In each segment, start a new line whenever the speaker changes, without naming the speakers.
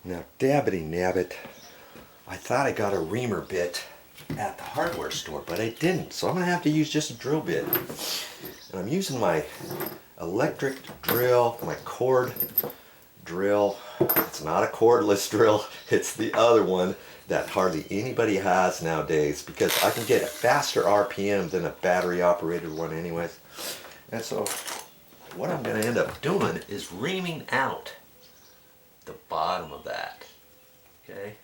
Now, dabbity nabbit, I thought I got a reamer bit at the hardware store, but I didn't. So I'm going to have to use just a drill bit. And I'm using my electric drill, my cord drill. It's not a cordless drill. It's the other one that hardly anybody has nowadays because I can get a faster RPM than a battery operated one anyways. And so what I'm going to end up doing is reaming out the bottom of that, okay,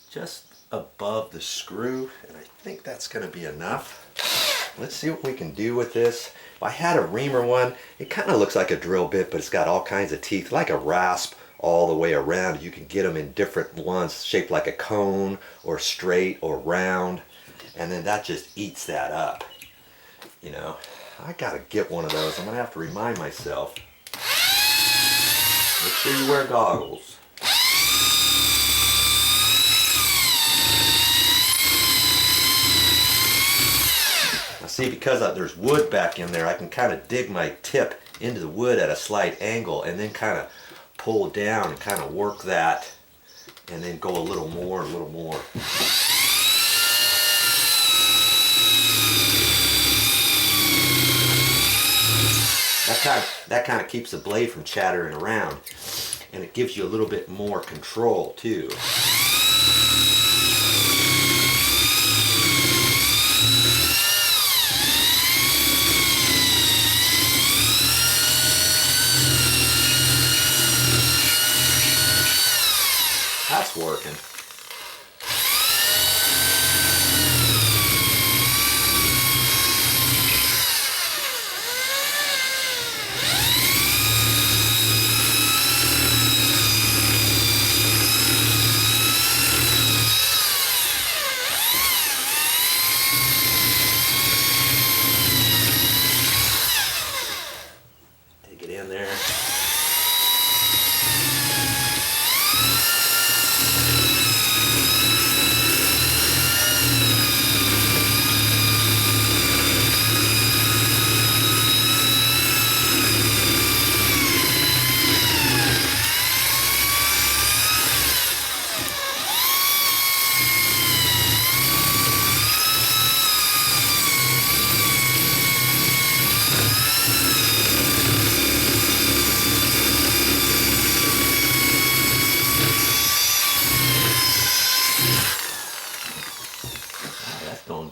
just above the screw, and I think that's going to be enough. Let's see what we can do with this. If I had a reamer one, it kind of looks like a drill bit, but it's got all kinds of teeth, like a rasp all the way around. You can get them in different ones, shaped like a cone, or straight, or round, and then that just eats that up. You know, I gotta get one of those. I'm gonna have to remind myself. Make sure you wear goggles. Now see, because there's wood back in there, I can kind of dig my tip into the wood at a slight angle and then kind of pull down and kind of work that and then go a little more, a little more. That kind of keeps the blade from chattering around, and it gives you a little bit more control too. That's working. Take it in there.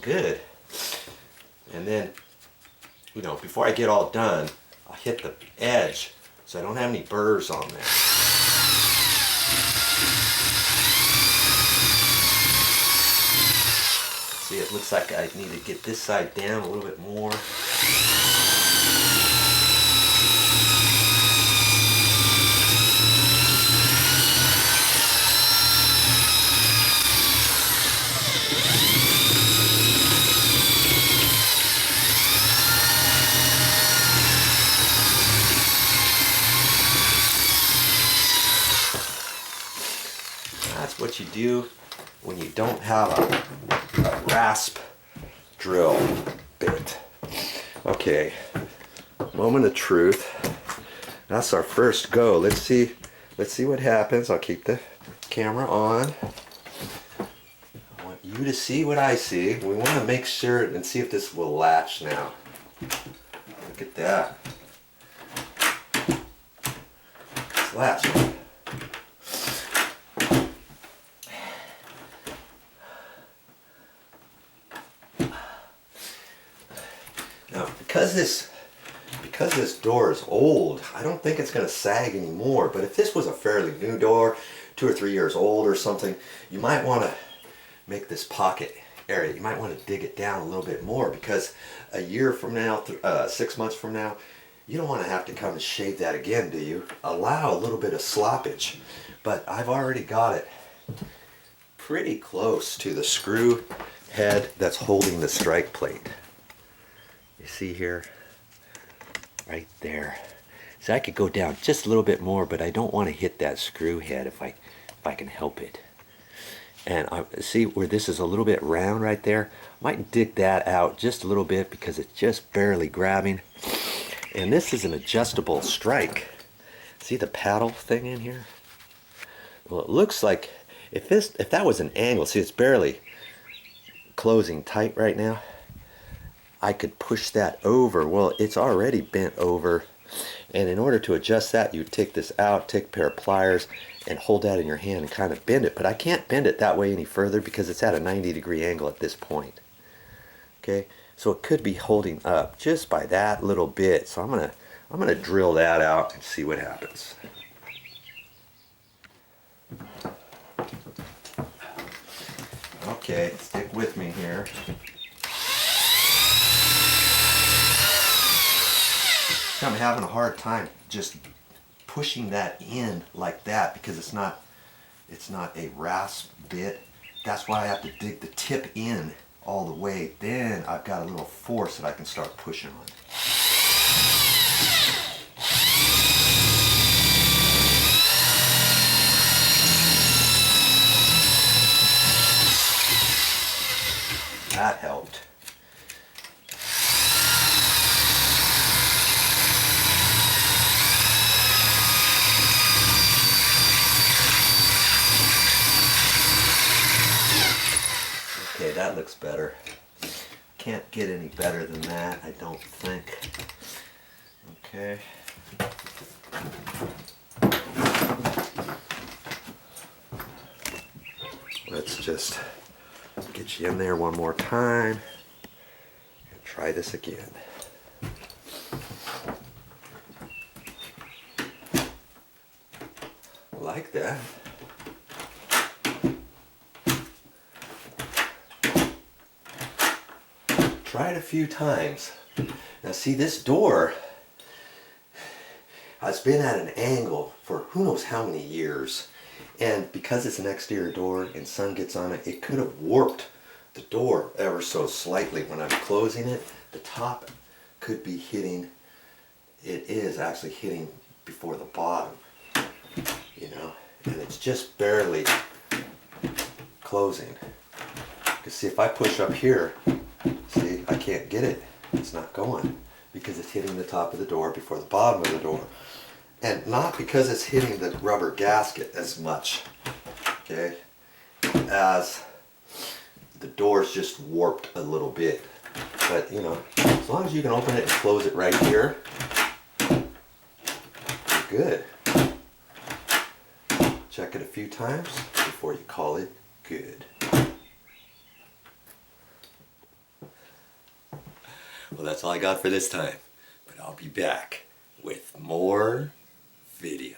Good. And then, you know, before I get all done, I'll hit the edge so I don't have any burrs on there. See, it looks like I need to get this side down a little bit more. That's what you do when you don't have a rasp drill bit. Okay, moment of truth. That's our first go. Let's see what happens. I'll keep the camera on. I want you to see what I see. We want to make sure and see if this will latch now. Look at that. It's latching. Now, because this door is old, I don't think it's going to sag anymore. But if this was a fairly new door, 2 or 3 years old or something, you might want to make this pocket area. You might want to dig it down a little bit more, because a year from now, 6 months from now, you don't want to have to come and shave that again, do you? Allow a little bit of sloppage. But I've already got it pretty close to the screw head that's holding the strike plate. You see here, right there. So I could go down just a little bit more, but I don't want to hit that screw head if I can help it. And I see where this is a little bit round right there. I might dig that out just a little bit because it's just barely grabbing. And this is an adjustable strike. See the paddle thing in here? Well, it looks like if that was an angle, see it's barely closing tight right now. I could push that over. Well, it's already bent over. And in order to adjust that, you take this out, take a pair of pliers, and hold that in your hand and kind of bend it. But I can't bend it that way any further because it's at a 90-degree angle at this point. Okay, so it could be holding up just by that little bit. So I'm gonna drill that out and see what happens. Okay, stick with me here. I'm having a hard time just pushing that in like that because it's not a rasp bit. That's why I have to dig the tip in all the way. Then I've got a little force that I can start pushing on. That helped. Okay, that looks better. Can't get any better than that, I don't think. Okay. Let's just get you in there one more time and try this again. Like that. Try it a few times. Now see, this door has been at an angle for who knows how many years. And because it's an exterior door and sun gets on it, it could have warped the door ever so slightly. When I'm closing it, the top could be hitting, it is actually hitting before the bottom, you know, and it's just barely closing. Because see, if I push up here, see, I can't get it. It's not going because it's hitting the top of the door before the bottom of the door. And not because it's hitting the rubber gasket as much, okay, as the door's just warped a little bit. But, you know, as long as you can open it and close it right here, you're good. Check it a few times before you call it good. Well, that's all I got for this time, but I'll be back with more video.